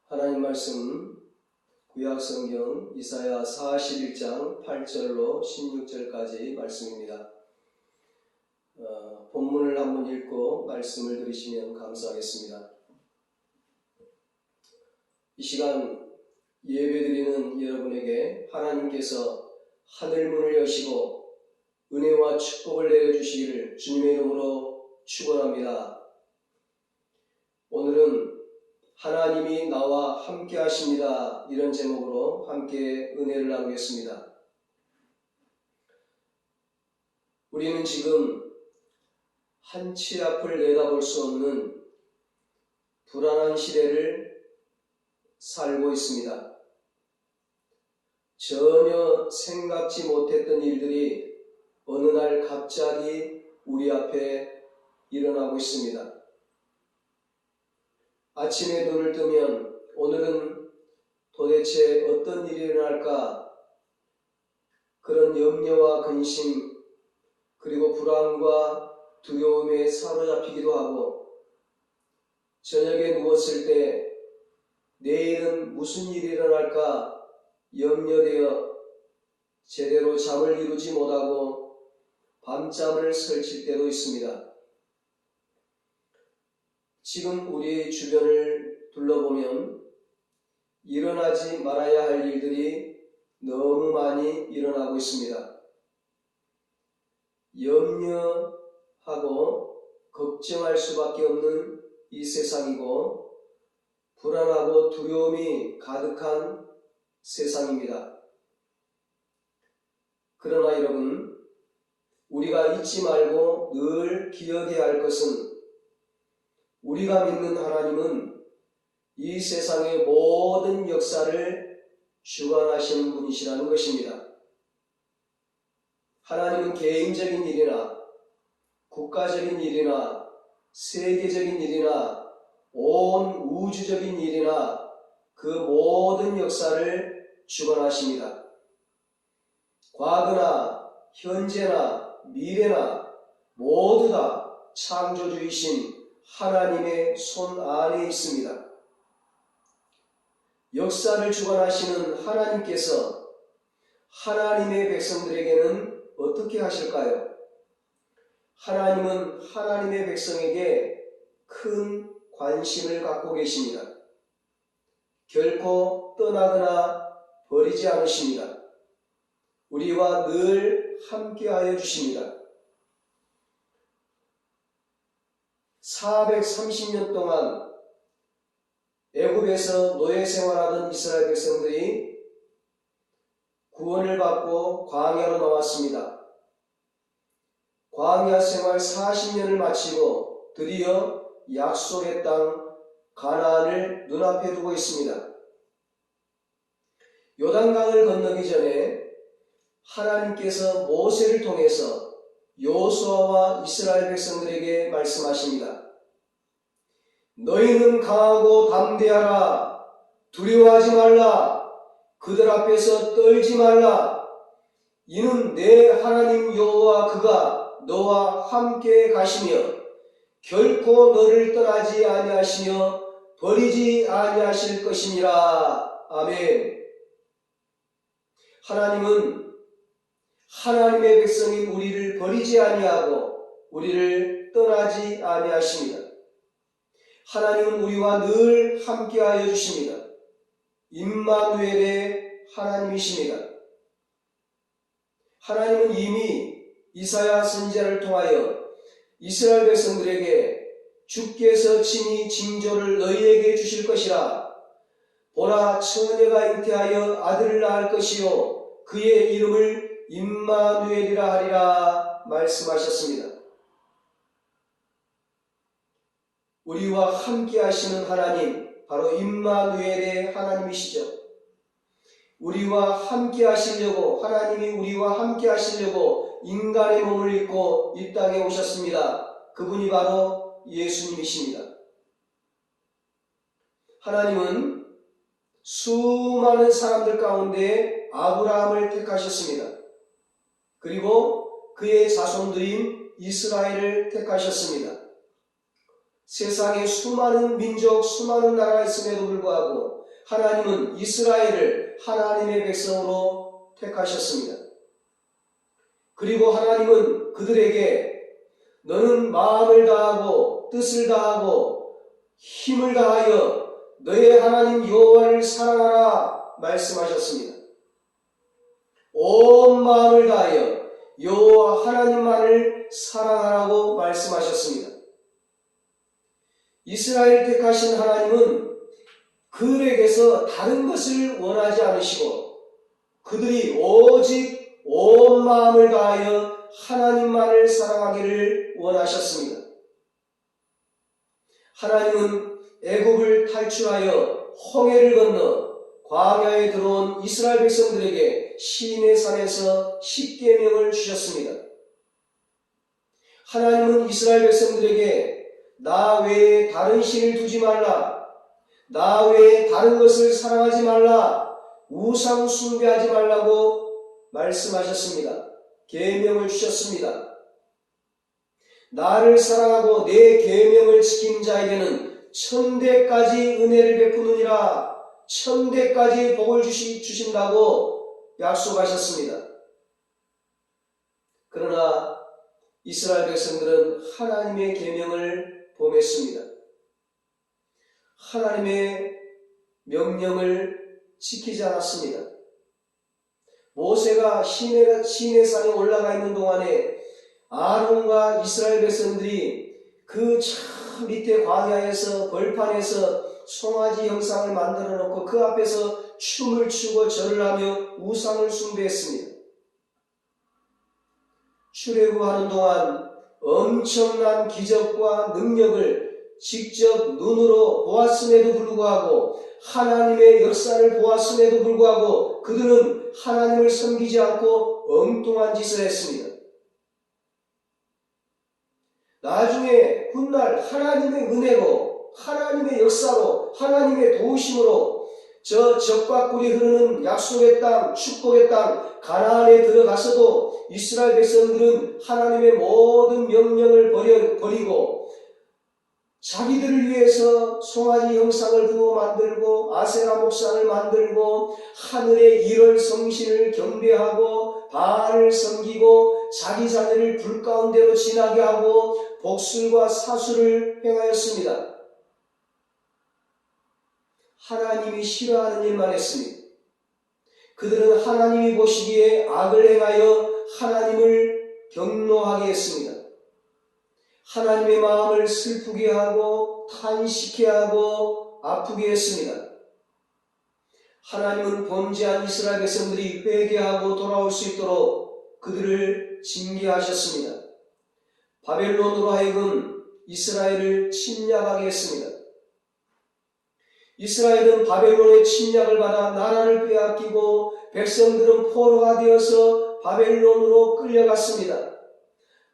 하나님 말씀 구약성경 이사야 41장 8절로 16절까지 말씀입니다. 본문을 한번 읽고 말씀을 들으시면 감사하겠습니다. 이 시간 예배드리는 여러분에게 하나님께서 하늘문을 여시고 은혜와 축복을 내려주시기를 주님의 이름으로 축원합니다. 오늘은 하나님이 나와 함께 하십니다. 이런 제목으로 함께 은혜를 나누겠습니다. 우리는 지금 한치 앞을 내다볼 수 없는 불안한 시대를 살고 있습니다. 전혀 생각지 못했던 일들이 어느 날 갑자기 우리 앞에 일어나고 있습니다. 아침에 눈을 뜨면 오늘은 도대체 어떤 일이 일어날까? 그런 염려와 근심 그리고 불안과 두려움에 사로잡히기도 하고, 저녁에 누웠을 때 내일은 무슨 일이 일어날까 염려되어 제대로 잠을 이루지 못하고 밤잠을 설칠 때도 있습니다. 지금 우리 주변을 둘러보면 일어나지 말아야 할 일들이 너무 많이 일어나고 있습니다. 염려하고 걱정할 수밖에 없는 이 세상이고 불안하고 두려움이 가득한 세상입니다. 그러나 여러분, 우리가 잊지 말고 늘 기억해야 할 것은 우리가 믿는 하나님은 이 세상의 모든 역사를 주관하시는 분이시라는 것입니다. 하나님은 개인적인 일이나 국가적인 일이나 세계적인 일이나 온 우주적인 일이나 그 모든 역사를 주관하십니다. 과거나 현재나 미래나 모두 다 창조주이신 하나님의 손 안에 있습니다. 역사를 주관하시는 하나님께서 하나님의 백성들에게는 어떻게 하실까요? 하나님은 하나님의 백성에게 큰 관심을 갖고 계십니다. 결코 떠나거나 버리지 않으십니다. 우리와 늘 함께하여 주십니다. 430년 동안 애굽에서 노예 생활하던 이스라엘 백성들이 구원을 받고 광야로 나왔습니다. 광야 생활 40년을 마치고 드디어 약속의 땅 가나안을 눈앞에 두고 있습니다. 요단강을 건너기 전에 하나님께서 모세를 통해서 여호수아와 이스라엘 백성들에게 말씀하십니다. 너희는 강하고 담대하라. 두려워하지 말라. 그들 앞에서 떨지 말라. 이는 내 하나님 여호와 그가 너와 함께 가시며 결코 너를 떠나지 아니하시며 버리지 아니하실 것이니라. 아멘. 하나님은 하나님의 백성인 우리를 버리지 아니하고 우리를 떠나지 아니하십니다. 하나님은 우리와 늘 함께하여 주십니다. 임마누엘의 하나님이십니다. 하나님은 이미 이사야 선지자를 통하여 이스라엘 백성들에게 주께서 친히 징조를 너희에게 주실 것이라. 보라, 처녀가 잉태하여 아들을 낳을 것이요 그의 이름을 임마누엘이라 하리라 말씀하셨습니다. 우리와 함께 하시는 하나님, 바로 임마누엘의 하나님이시죠. 우리와 함께 하시려고, 하나님이 우리와 함께 하시려고 인간의 몸을 입고 이 땅에 오셨습니다. 그분이 바로 예수님이십니다. 하나님은 수많은 사람들 가운데 아브라함을 택하셨습니다. 그리고 그의 자손들인 이스라엘을 택하셨습니다. 세상에 수많은 민족, 수많은 나라가 있음에도 불구하고 하나님은 이스라엘을 하나님의 백성으로 택하셨습니다. 그리고 하나님은 그들에게 너는 마음을 다하고 뜻을 다하고 힘을 다하여 너의 하나님 여호와를 사랑하라 말씀하셨습니다. 온 마음을 다하여 여호와 하나님만을 사랑하라고 말씀하셨습니다. 이스라엘 택하신 하나님은 그들에게서 다른 것을 원하지 않으시고 그들이 오직 온 마음을 다하여 하나님만을 사랑하기를 원하셨습니다. 하나님은 애굽을 탈출하여 홍해를 건너 광야에 들어온 이스라엘 백성들에게 시내 산에서 십계명을 주셨습니다. 하나님은 이스라엘 백성들에게 나 외에 다른 신을 두지 말라, 나 외에 다른 것을 사랑하지 말라, 우상 숭배하지 말라고 말씀하셨습니다. 계명을 주셨습니다. 나를 사랑하고 내 계명을 지킨 자에게는 천대까지 은혜를 베푸느니라, 천대까지 복을 주신다고 약속하셨습니다. 그러나 이스라엘 백성들은 하나님의 계명을 범했습니다. 하나님의 명령을 지키지 않았습니다. 모세가 시내산에 올라가 있는 동안에 아론과 이스라엘 백성들이 그 참 밑에 광야에서 벌판에서 송아지 형상을 만들어 놓고 그 앞에서 춤을 추고 절을 하며 우상을 숭배했습니다. 출애굽하는 동안 엄청난 기적과 능력을 직접 눈으로 보았음에도 불구하고 하나님의 역사를 보았음에도 불구하고 그들은 하나님을 섬기지 않고 엉뚱한 짓을 했습니다. 나중에 훗날 하나님의 은혜로 하나님의 역사로 하나님의 도우심으로 저 적과 꿀이 흐르는 약속의 땅, 축복의 땅 가나안에 들어가서도 이스라엘 백성들은 하나님의 모든 명령을 버리고 자기들을 위해서 송아지 형상을 부어 만들고 아세라 목상을 만들고 하늘의 일월 성신을 경배하고 바알을 섬기고 자기 자녀를 불 가운데로 지나게 하고 복술과 사수를 행하였습니다. 하나님이 싫어하는 일만 했습니다. 그들은 하나님이 보시기에 악을 행하여 하나님을 경노하게 했습니다. 하나님의 마음을 슬프게 하고 탄식해 하고 아프게 했습니다. 하나님은 범죄한 이스라엘 백성들이 회개하고 돌아올 수 있도록 그들을 징계하셨습니다. 바벨론으로 하여금 이스라엘을 침략하게 했습니다. 이스라엘은 바벨론의 침략을 받아 나라를 빼앗기고 백성들은 포로가 되어서 바벨론으로 끌려갔습니다.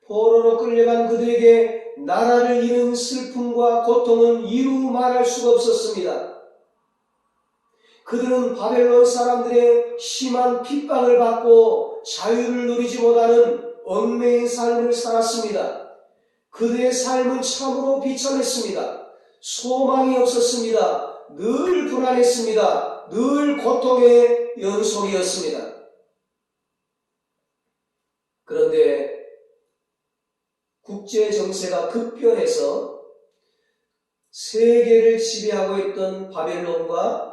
포로로 끌려간 그들에게 나라를 잃은 슬픔과 고통은 이루 말할 수가 없었습니다. 그들은 바벨론 사람들의 심한 핍박을 받고 자유를 누리지 못하는 얽매인 삶을 살았습니다. 그들의 삶은 참으로 비참했습니다. 소망이 없었습니다. 늘 불안했습니다. 늘 고통의 연속이었습니다. 그런데 국제 정세가 급변해서 세계를 지배하고 있던 바벨론과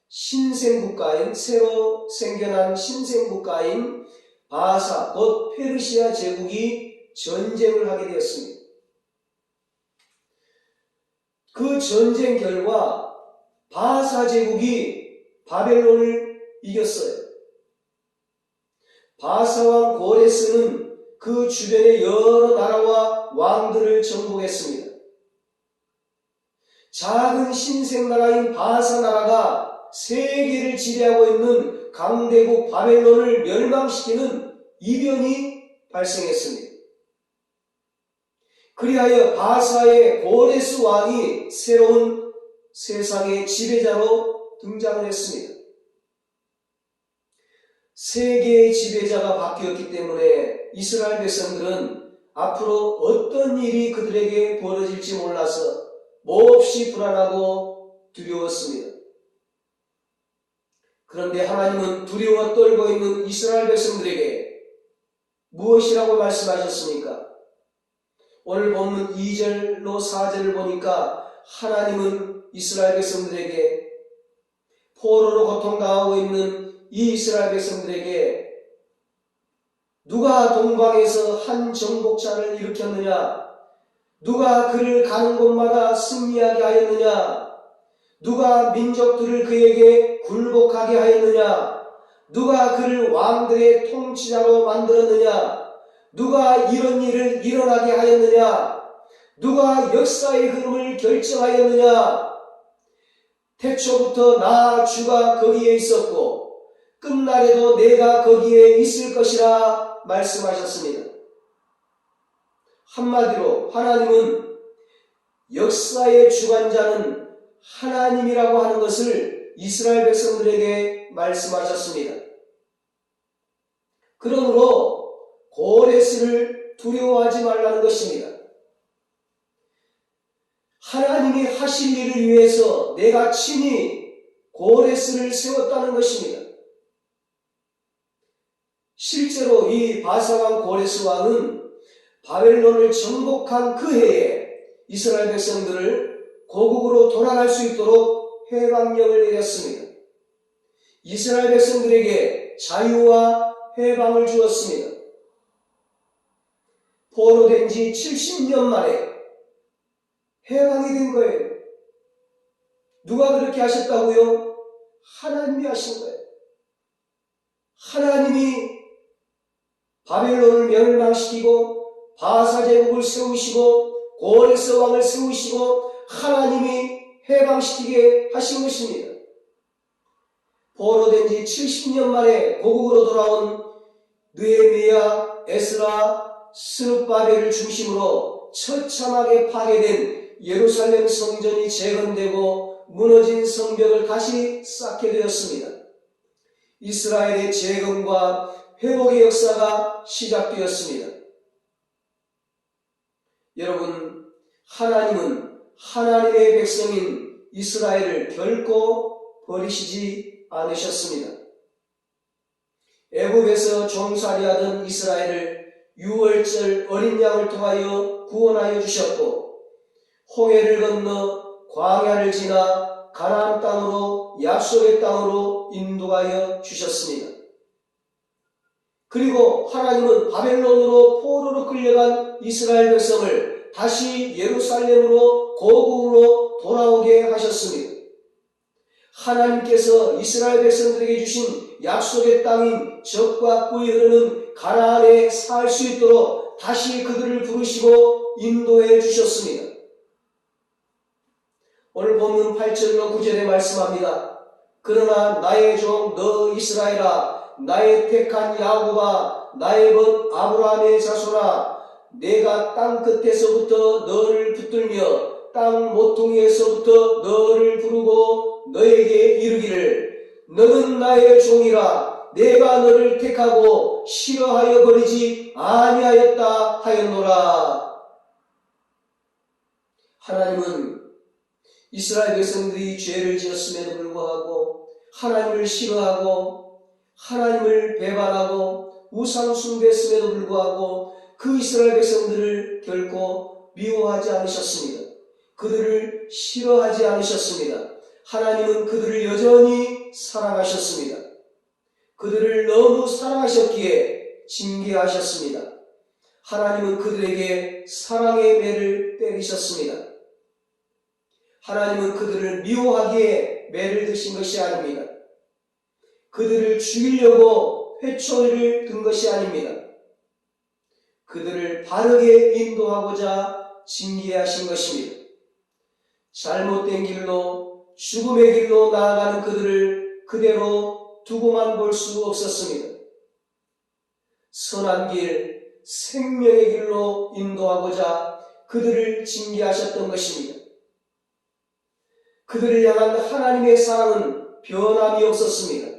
신생국가인 새로 생겨난 신생국가인 바사 곧 페르시아 제국이 전쟁을 하게 되었습니다. 그 전쟁 결과 바사 제국이 바벨론을 이겼어요. 바사 왕 고레스는 그 주변의 여러 나라와 왕들을 정복했습니다. 작은 신생나라인 바사 나라가 세계를 지배하고 있는 강대국 바벨론을 멸망시키는 이변이 발생했습니다. 그리하여 바사의 고레스 왕이 새로운 세상의 지배자로 등장을 했습니다. 세계의 지배자가 바뀌었기 때문에 이스라엘 백성들은 앞으로 어떤 일이 그들에게 벌어질지 몰라서 몹시 불안하고 두려웠습니다. 그런데 하나님은 두려워 떨고 있는 이스라엘 백성들에게 무엇이라고 말씀하셨습니까? 오늘 본문 2절로 4절을 보니까 하나님은 이스라엘 백성들에게 포로로 고통당하고 있는 이 이스라엘 백성들에게 누가 동방에서 한 정복자를 일으켰느냐? 누가 그를 가는 곳마다 승리하게 하였느냐? 누가 민족들을 그에게 굴복하게 하였느냐? 누가 그를 왕들의 통치자로 만들었느냐? 누가 이런 일을 일어나게 하였느냐? 누가 역사의 흐름을 결정하였느냐? 태초부터 나 주가 거기에 있었고 끝날에도 내가 거기에 있을 것이라 말씀하셨습니다. 한마디로 하나님은 역사의 주관자는 하나님이라고 하는 것을 이스라엘 백성들에게 말씀하셨습니다. 그러므로 고레스를 두려워하지 말라는 것입니다. 하나님이 하실 일을 위해서 내가 친히 고레스를 세웠다는 것입니다. 실제로 이 바사왕 고레스 왕은 바벨론을 정복한 그 해에 이스라엘 백성들을 고국으로 돌아갈 수 있도록 해방령을 내렸습니다. 이스라엘 백성들에게 자유와 해방을 주었습니다. 포로된 지 70년 만에 해방이 된 거예요. 누가 그렇게 하셨다고요? 하나님이 하신 거예요. 하나님이 바벨론을 멸망시키고 바사 제국을 세우시고 고레스 왕을 세우시고 하나님이 해방시키게 하신 것입니다. 포로된 지 70년 만에 고국으로 돌아온 느헤미야, 에스라, 스룹바벨을 중심으로 처참하게 파괴된 예루살렘 성전이 재건되고 무너진 성벽을 다시 쌓게 되었습니다. 이스라엘의 재건과 회복의 역사가 시작되었습니다. 여러분, 하나님은 하나님의 백성인 이스라엘을 결코 버리시지 않으셨습니다. 애굽에서 종살이하던 이스라엘을 유월절 어린 양을 통하여 구원하여 주셨고 홍해를 건너 광야를 지나 가나안 땅으로 약속의 땅으로 인도하여 주셨습니다. 그리고 하나님은 바벨론으로 포로로 끌려간 이스라엘 백성을 다시 예루살렘으로 고국으로 돌아오게 하셨습니다. 하나님께서 이스라엘 백성들에게 주신 약속의 땅인 젖과 꿀이 흐르는 가나안에 살 수 있도록 다시 그들을 부르시고 인도해 주셨습니다. 오늘 본문 8절로 9절에 말씀합니다. 그러나 나의 종 너 이스라엘아, 나의 택한 야곱아, 나의 벗 아브라함의 자손아, 내가 땅 끝에서부터 너를 붙들며 땅 모퉁이에서부터 너를 부르고 너에게 이르기를 너는 나의 종이라 내가 너를 택하고 싫어하여 버리지 아니하였다 하였노라. 하나님은 이스라엘 백성들이 죄를 지었음에도 불구하고 하나님을 싫어하고 하나님을 배반하고 우상 숭배했음에도 불구하고 그 이스라엘 백성들을 결코 미워하지 않으셨습니다. 그들을 싫어하지 않으셨습니다. 하나님은 그들을 여전히 사랑하셨습니다. 그들을 너무 사랑하셨기에 징계하셨습니다. 하나님은 그들에게 사랑의 매를 때리셨습니다. 하나님은 그들을 미워하기에 매를 드신 것이 아닙니다. 그들을 죽이려고 회초리를 든 것이 아닙니다. 그들을 바르게 인도하고자 징계하신 것입니다. 잘못된 길로 죽음의 길로 나아가는 그들을 그대로 두고만 볼 수 없었습니다. 선한 길, 생명의 길로 인도하고자 그들을 징계하셨던 것입니다. 그들을 향한 하나님의 사랑은 변함이 없었습니다.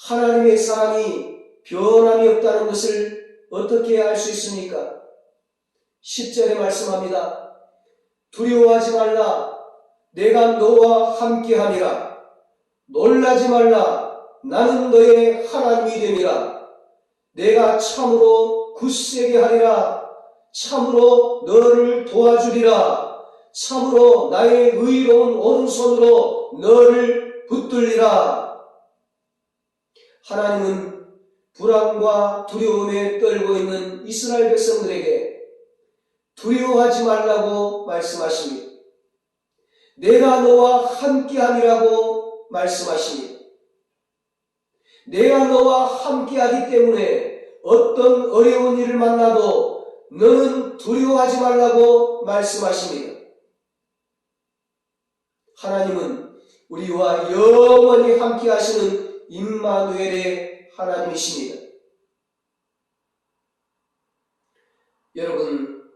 하나님의 사랑이 변함이 없다는 것을 어떻게 알 수 있습니까? 10절에 말씀합니다. 두려워하지 말라. 내가 너와 함께하리라. 놀라지 말라. 나는 너의 하나님이 됨이라. 내가 참으로 굳세게 하리라. 참으로 너를 도와주리라. 참으로 나의 의로운 오른손으로 너를 붙들리라. 하나님은 불안과 두려움에 떨고 있는 이스라엘 백성들에게 두려워하지 말라고 말씀하십니다. 내가 너와 함께함이라고 말씀하십니다. 내가 너와 함께하기 때문에 어떤 어려운 일을 만나도 너는 두려워하지 말라고 말씀하십니다. 하나님은 우리와 영원히 함께하시는 임마누엘의 하나님이십니다. 여러분,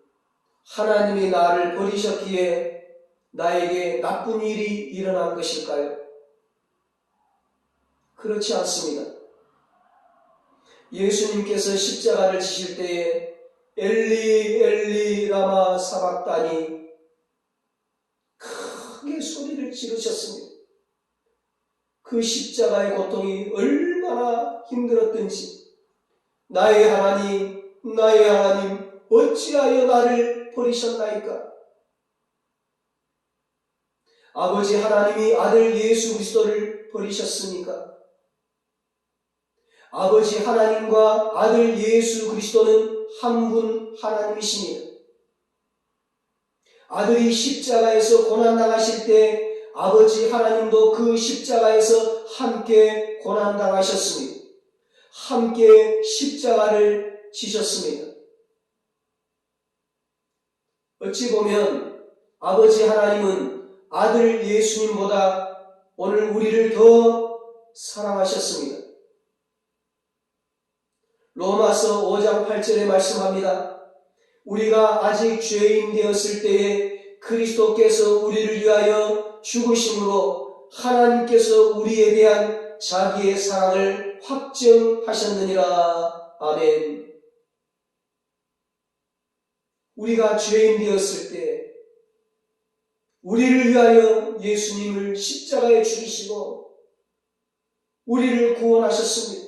하나님이 나를 버리셨기에 나에게 나쁜 일이 일어난 것일까요? 그렇지 않습니다. 예수님께서 십자가를 지실 때에 엘리 엘리 라마 사박다니 크게 소리를 지르셨습니다. 그 십자가의 고통이 얼마나 힘들었던지, 나의 하나님, 나의 하나님, 어찌하여 나를 버리셨나이까? 아버지 하나님이 아들 예수 그리스도를 버리셨습니까? 아버지 하나님과 아들 예수 그리스도는 한 분 하나님이십니다. 아들이 십자가에서 고난당하실 때 아버지 하나님도 그 십자가에서 함께 고난당하셨습니다. 함께 십자가를 지셨습니다. 어찌 보면 아버지 하나님은 아들 예수님보다 오늘 우리를 더 사랑하셨습니다. 로마서 5장 8절에 말씀합니다. 우리가 아직 죄인 되었을 때에 그리스도께서 우리를 위하여 죽으심으로 하나님께서 우리에 대한 자기의 사랑을 확증하셨느니라. 아멘. 우리가 죄인 되었을 때 우리를 위하여 예수님을 십자가에 죽이시고 우리를 구원하셨습니다.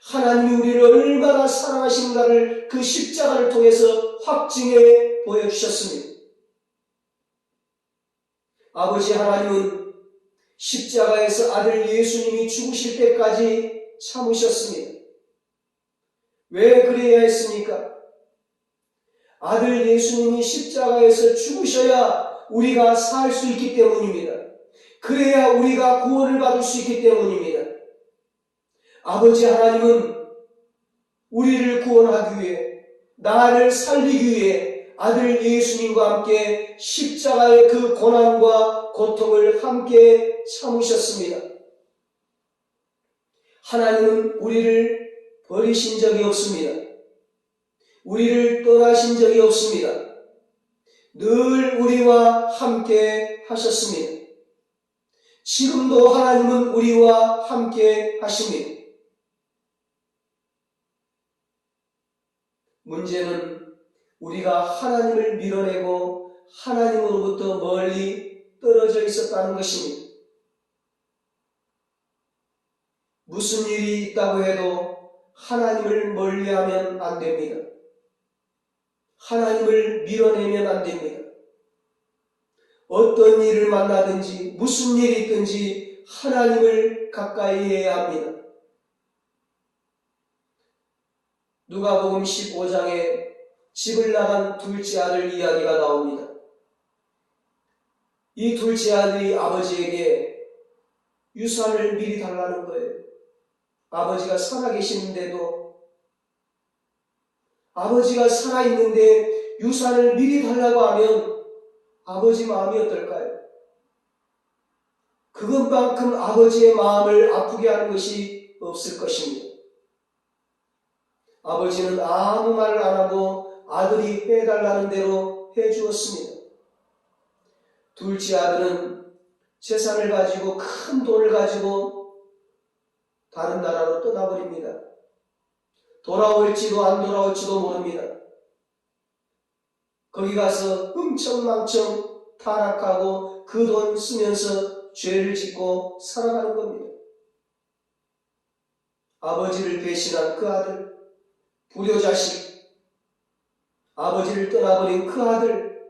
하나님이 우리를 얼마나 사랑하신가를 그 십자가를 통해서 확증해 보여주셨습니다. 아버지 하나님은 십자가에서 아들 예수님이 죽으실 때까지 참으셨습니다. 왜 그래야 했습니까? 아들 예수님이 십자가에서 죽으셔야 우리가 살 수 있기 때문입니다. 그래야 우리가 구원을 받을 수 있기 때문입니다. 아버지 하나님은 우리를 구원하기 위해, 나를 살리기 위해 아들 예수님과 함께 십자가의 그 고난과 고통을 함께 참으셨습니다. 하나님은 우리를 버리신 적이 없습니다. 우리를 떠나신 적이 없습니다. 늘 우리와 함께 하셨습니다. 지금도 하나님은 우리와 함께 하십니다. 문제는 우리가 하나님을 밀어내고 하나님으로부터 멀리 떨어져 있었다는 것입니다. 무슨 일이 있다고 해도 하나님을 멀리하면 안 됩니다. 하나님을 밀어내면 안 됩니다. 어떤 일을 만나든지 무슨 일이 있든지 하나님을 가까이 해야 합니다. 누가복음 15장에 집을 나간 둘째 아들 이야기가 나옵니다. 이 둘째 아들이 아버지에게 유산을 미리 달라는 거예요. 아버지가 살아계시는데도, 아버지가 살아있는데 유산을 미리 달라고 하면 아버지 마음이 어떨까요? 그것만큼 아버지의 마음을 아프게 하는 것이 없을 것입니다. 아버지는 아무 말을 안 하고 아들이 해달라는 대로 해주었습니다. 둘째 아들은 재산을 가지고, 큰 돈을 가지고 다른 나라로 떠나버립니다. 돌아올지도 안 돌아올지도 모릅니다. 거기 가서 흥청망청 타락하고 그 돈 쓰면서 죄를 짓고 살아가는 겁니다. 아버지를 배신한 그 아들, 불효자식, 아버지를 떠나버린 그 아들,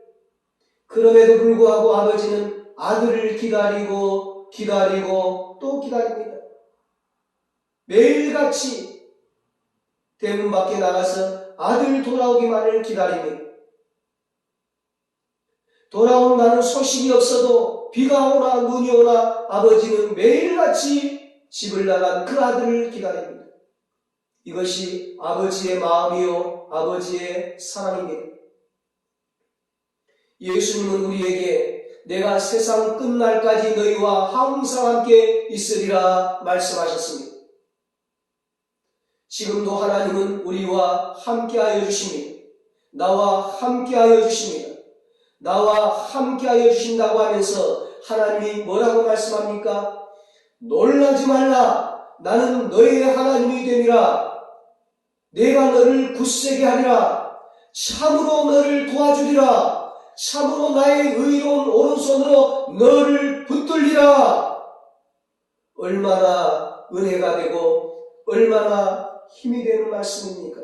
그럼에도 불구하고 아버지는 아들을 기다리고 또 기다립니다. 매일같이 대문 밖에 나가서 아들 돌아오기만을 기다립니다. 돌아온다는 소식이 없어도 비가 오나 눈이 오나 아버지는 매일같이 집을 나간 그 아들을 기다립니다. 이것이 아버지의 마음이요 아버지의 사랑입니다. 예수님은 우리에게 내가 세상 끝날까지 너희와 항상 함께 있으리라 말씀하셨습니다. 지금도 하나님은 우리와 함께하여 주십니다. 나와 함께하여 주십니다. 나와 함께하여 주신다고 하면서 하나님이 뭐라고 말씀합니까? 놀라지 말라. 나는 너희의 하나님이 됨이라. 내가 너를 굳세게 하리라. 참으로 너를 도와주리라. 참으로 나의 의로운 오른손으로 너를 붙들리라. 얼마나 은혜가 되고 얼마나 힘이 되는 말씀입니까?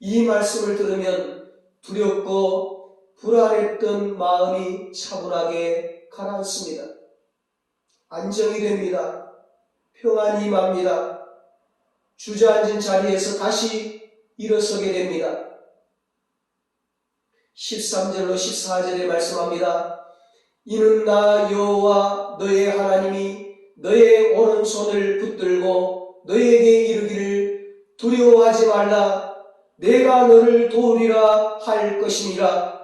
이 말씀을 들으면 두렵고 불안했던 마음이 차분하게 가라앉습니다. 안정이 됩니다. 평안이 임합니다. 주저앉은 자리에서 다시 일어서게 됩니다. 13절로 14절에 말씀합니다. 이는 나 여호와 너의 하나님이 너의 오른손을 붙들고 너에게 이르기를 두려워하지 말라. 내가 너를 도우리라 할 것이니라.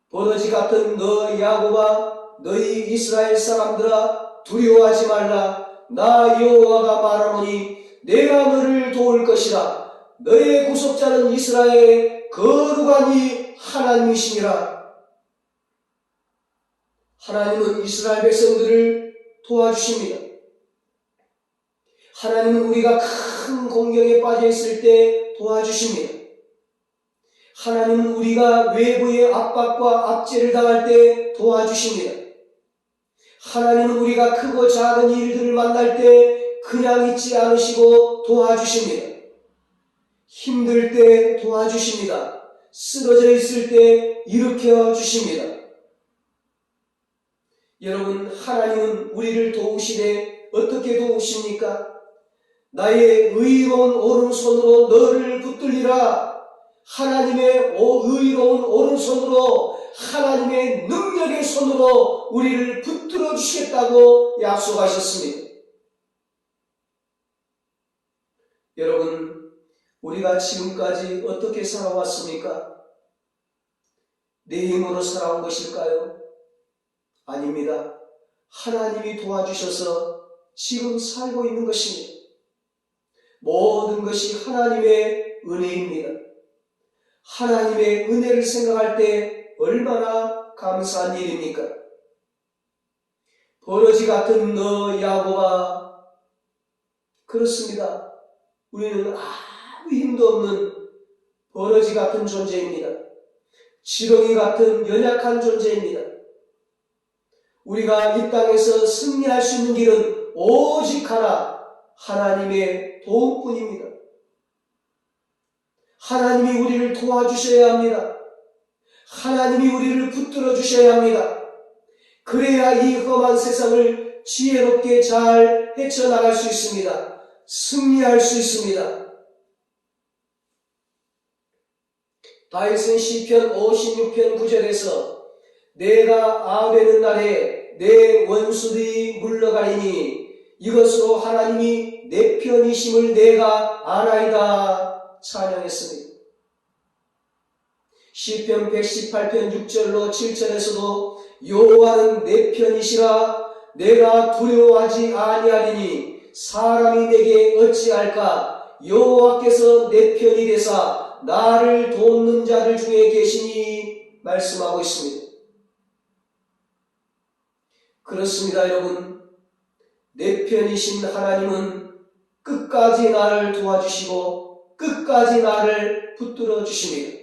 버러지 같은 너 야곱아, 너희 이스라엘 사람들아, 두려워하지 말라. 나 여호와가 말하노니 내가 너를 도울 것이라. 너의 구속자는 이스라엘의 거룩한 이 하나님이시니라. 하나님은 이스라엘 백성들을 도와주십니다. 하나님은 우리가 큰 공경에 빠져 있을 때 도와주십니다. 하나님은 우리가 외부의 압박과 압제를 당할 때 도와주십니다. 하나님은 우리가 크고 작은 일들을 만날 때 그냥 있지 않으시고 도와주십니다. 힘들 때 도와주십니다. 쓰러져 있을 때 일으켜 주십니다. 여러분, 하나님은 우리를 도우시되 어떻게 도우십니까? 나의 의로운 오른손으로 너를 붙들리라. 하나님의 의로운 오른손으로, 하나님의 능력의 손으로 우리를 붙들어 주시겠다고 약속하셨습니다. 여러분, 우리가 지금까지 어떻게 살아왔습니까? 내 힘으로 살아온 것일까요? 아닙니다. 하나님이 도와주셔서 지금 살고 있는 것입니다. 모든 것이 하나님의 은혜입니다. 하나님의 은혜를 생각할 때 얼마나 감사한 일입니까? 버러지 같은 너 야곱아, 그렇습니다. 우리는 아무 힘도 없는 버러지 같은 존재입니다. 지렁이 같은 연약한 존재입니다. 우리가 이 땅에서 승리할 수 있는 길은 오직 하나, 하나님의 도움뿐입니다. 하나님이 우리를 도와주셔야 합니다. 하나님이 우리를 붙들어 주셔야 합니다. 그래야 이 험한 세상을 지혜롭게 잘 헤쳐나갈 수 있습니다. 승리할 수 있습니다. 다윗은 시편 56편 9절에서 내가 아뢰는 날에 내 원수들이 물러가리니 이것으로 하나님이 내 편이심을 내가 아나이다 찬양했습니다. 시편 118편 6절로 7절에서도 여호와는 내 편이시라 내가 두려워하지 아니하리니 사람이 내게 어찌할까 여호와께서 내 편이 되사 나를 돕는 자들 중에 계시니 말씀하고 있습니다. 그렇습니다, 여러분. 내 편이신 하나님은 끝까지 나를 도와주시고 끝까지 나를 붙들어 주십니다.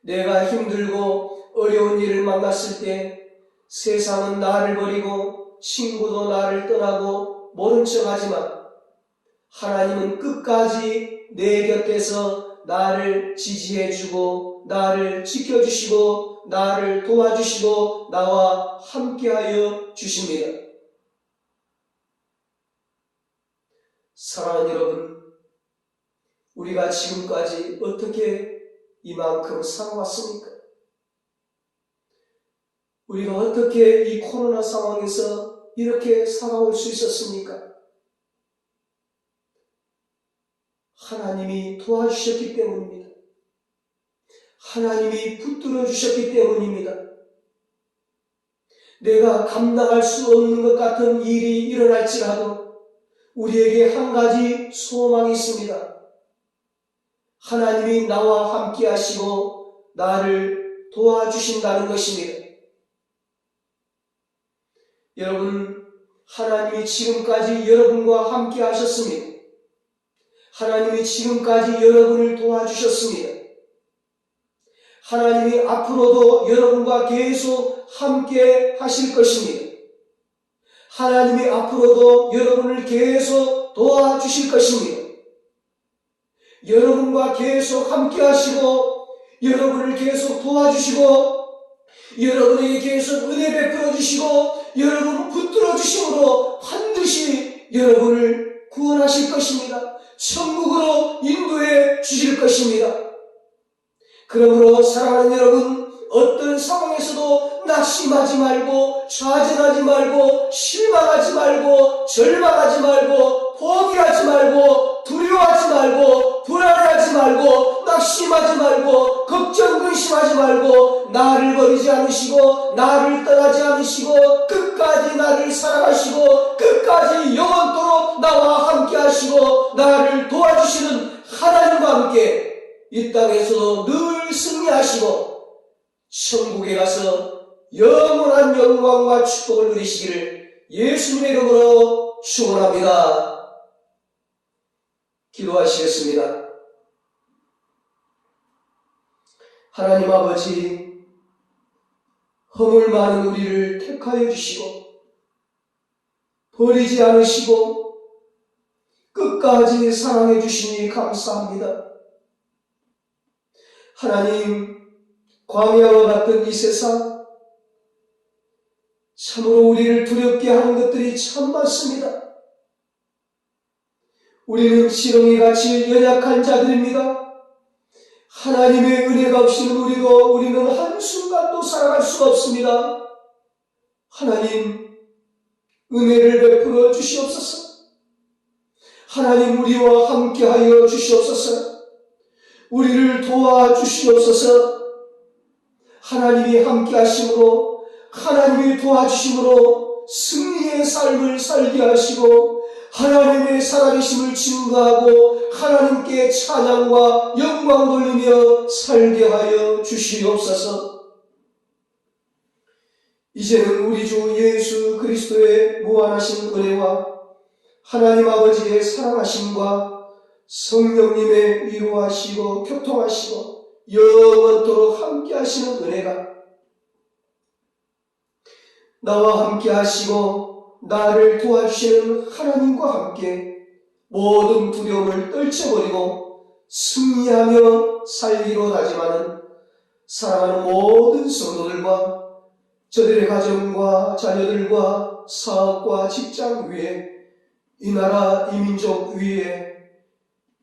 내가 힘들고 어려운 일을 만났을 때 세상은 나를 버리고 친구도 나를 떠나고 모른 척하지만 하나님은 끝까지 내 곁에서 나를 지지해주고 나를 지켜주시고 나를 도와주시고 나와 함께하여 주십니다. 사랑하는 여러분, 우리가 지금까지 어떻게 이만큼 살아왔습니까? 우리가 어떻게 이 코로나 상황에서 이렇게 살아올 수 있었습니까? 하나님이 도와주셨기 때문입니다. 하나님이 붙들어 주셨기 때문입니다. 내가 감당할 수 없는 것 같은 일이 일어날지라도 우리에게 한 가지 소망이 있습니다. 하나님이 나와 함께 하시고 나를 도와주신다는 것입니다. 여러분, 하나님이 지금까지 여러분과 함께 하셨습니다. 하나님이 지금까지 여러분을 도와주셨습니다. 하나님이 앞으로도 여러분과 계속 함께 하실 것입니다. 하나님이 앞으로도 여러분을 계속 도와주실 것입니다. 여러분과 계속 함께 하시고 여러분을 계속 도와주시고 여러분에게 계속 은혜 베풀어 주시고 여러분을 붙들어 주심으로 반드시 여러분을 구원하실 것입니다. 천국으로 인도해 주실 것입니다. 그러므로 사랑하는 여러분, 어떤 상황에서도 낙심하지 말고 좌절하지 말고 실망하지 말고 절망하지 말고 포기하지 말고 두려워하지 말고 불안해하지 말고 낙심하지 말고 걱정 근심하지 말고 나를 버리지 않으시고 나를 떠나지 않으시고 끝까지 나를 사랑하시고 끝까지 영원토록 나와 함께 하시고 나를 도와주시는 하나님과 함께 이 땅에서도 늘 승리하시고 천국에 가서 영원한 영광과 축복을 누리시기를 예수님의 이름으로 축원합니다. 기도하시겠습니다. 하나님 아버지, 허물 많은 우리를 택하여 주시고 버리지 않으시고 끝까지 사랑해 주시니 감사합니다. 하나님, 광야와 같은 이 세상 참으로 우리를 두렵게 하는 것들이 참 많습니다. 우리는 지렁이같이 연약한 자들입니다. 하나님의 은혜가 없이는 우리는 한순간도 살아갈 수가 없습니다. 하나님, 은혜를 베풀어 주시옵소서. 하나님, 우리와 함께하여 주시옵소서. 우리를 도와주시옵소서. 하나님이 함께 하심으로 하나님이 도와주심으로 승리의 삶을 살게 하시고 하나님의 살아계심을 증거하고 하나님께 찬양과 영광 돌리며 살게 하여 주시옵소서. 이제는 우리 주 예수 그리스도의 무한하신 은혜와 하나님 아버지의 사랑하심과 성령님의 위로하시고 교통하시고 영원토록 함께 하시는 은혜가 나와 함께 하시고 나를 도와주시는 하나님과 함께 모든 두려움을 떨쳐버리고 승리하며 살기로 다짐하는 사랑하는 모든 성도들과 저들의 가정과 자녀들과 사업과 직장 위에 이 나라 이 민족 위에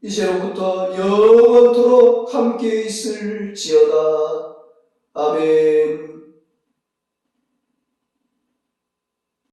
이제로부터 영원토록 함께 있을지어다. 아멘.